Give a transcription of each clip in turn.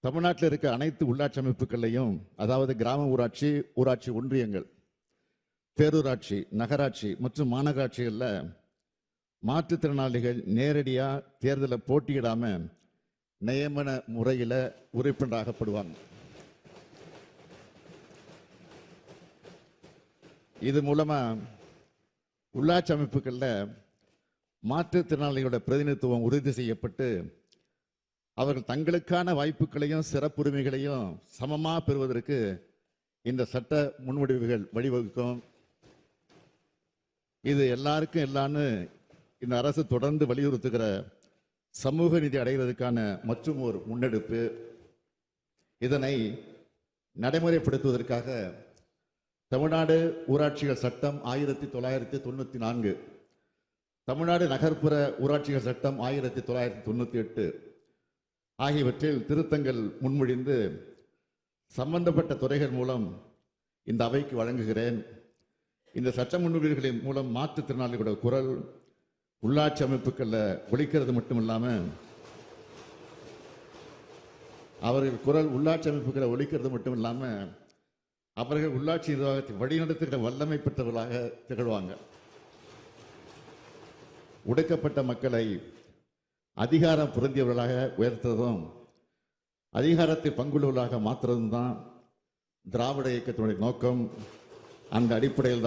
தமிழ்நாட்டில் இருக்க அனைத்து உள்ளாட்சி அமைப்புகளையும், அதாவது கிராம ஊராட்சி, ஊராட்சி ஒன்றியங்கள், பேரூராட்சி, நகராட்சி மற்றும் மாநகராட்சிகளில் மாற்றுத்திறனாளிகள் நேரடியா தேர்தலில் போட்டியிடாம நியமன முறையில் உறுப்பினராகப்படுவாங்க. இது மூலமா உள்ளாட்சி அமைப்புகளில் மாற்றுத்திறனாளிகளோட பிரதிநிதித்துவம் உறுதி செய்யப்பட்டு அவர்கள் தங்களுக்கான வாய்ப்புகளையும் சிறப்புரிமைகளையும் சமமாக பெறுவதற்கு இந்த சட்ட முன்வடிவுகள் வழிவகுக்கும். இது எல்லாருக்கும் எல்லான்னு இந்த அரசு தொடர்ந்து வலியுறுத்துகிற சமூக நீதி அடைவதற்கான மற்றும் ஒரு முன்னெடுப்பு. இதனை நடைமுறைப்படுத்துவதற்காக தமிழ்நாடு ஊராட்சிகள் சட்டம் 1994, தமிழ்நாடு நகர்ப்புற ஊராட்சிகள் சட்டம் 1998 ஆகியவற்றில் திருத்தங்கள் முன்மொழிந்து சம்பந்தப்பட்ட துறைகள் மூலம் இந்த அவைக்கு வழங்குகிறேன். இந்த சட்ட முன்வடிவுகளின் மூலம் மாற்றுத்திறனாளிகளோட குரல் உள்ளாட்சி அமைப்புகளில் ஒலிக்கிறது மட்டும் இல்லாமல் அவர்கள் குரல் உள்ளாட்சி அமைப்புகளை ஒலிக்கிறது மட்டும் இல்லாமல் அவர்கள் உள்ளாட்சி நிர்வாகத்தை வழிநடத்துகிற வல்லமை பெற்றவர்களாக திகழ்வாங்க. ஒடுக்கப்பட்ட மக்களை அதிகாரம் பொருந்தியவர்களாக உயர்த்துவதும் அதிகாரத்தை பங்குள்ளவர்களாக மாற்றுவதும் தான் திராவிட இயக்கத்தினுடைய நோக்கம். அந்த அடிப்படையை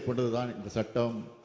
கொண்டதுதான் இந்த சட்டம்.